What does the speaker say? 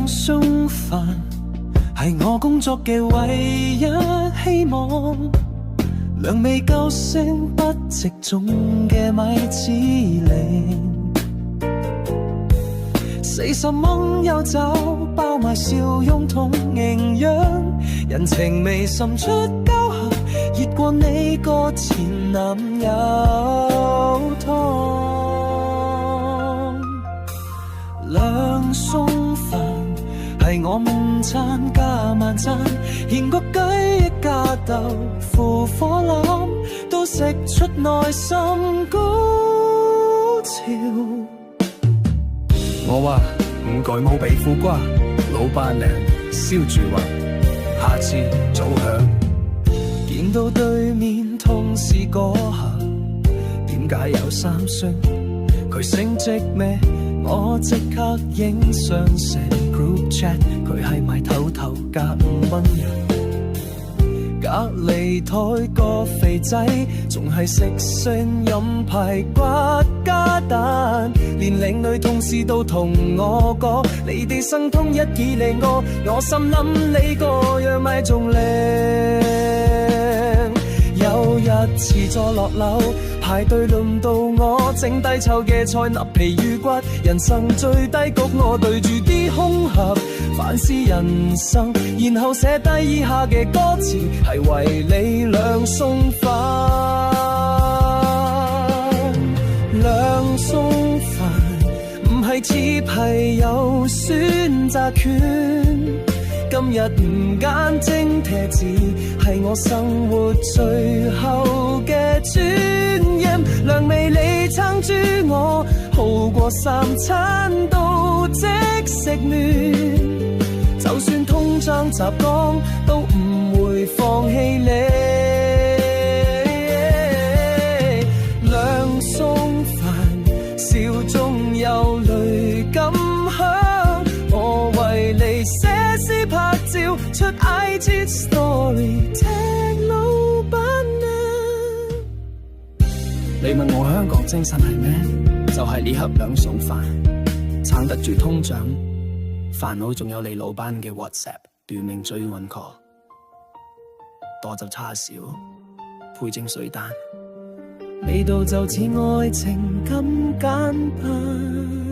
餸飯係我工作嘅唯一希望，兩味救星不值重嘅米芝蓮，40蚊有酒包埋笑容同營養，人情味滲出交合，熱過你個前男友湯。兩餸飯係我午餐加晚餐，獻個雞翼加豆腐火腩，都食出內心高潮。我話唔改冇俾苦瓜，老闆娘燒住話下次早響。見到對面同事嗰下，點解有3雙？佢升職咩？我即刻影相成 group chat， 佢係咪偷偷加5蚊？隔離台個肥仔仲係食剩飲排骨加蛋，連領女同事都同我講，你哋生通一意嚟我心諗你個樣咪仲靚。有日遲咗落樓，排隊輪到我整低臭嘅菜粒皮魚骨，人生最低谷我對住啲空盒反思人生，然後寫低以下嘅歌詞，係為你兩餸飯。兩餸飯唔係似係有選擇權，今日唔揀蒸茄子係我生活最後嘅尊嚴，良味你撐住我，好過3餐都即食麵，就算通脹習慣都唔會放棄你。兩餸飯笑中有淚感響，我為你寫詩拍照出 IG story 踢老闆娘。你問我香港精神係咩？就係呢盒兩餸飯，撐得住通脹，煩惱仲有你老闆嘅 WhatsApp 奪命追魂 call， 多就叉燒配蒸水蛋，味道就似愛情咁簡單。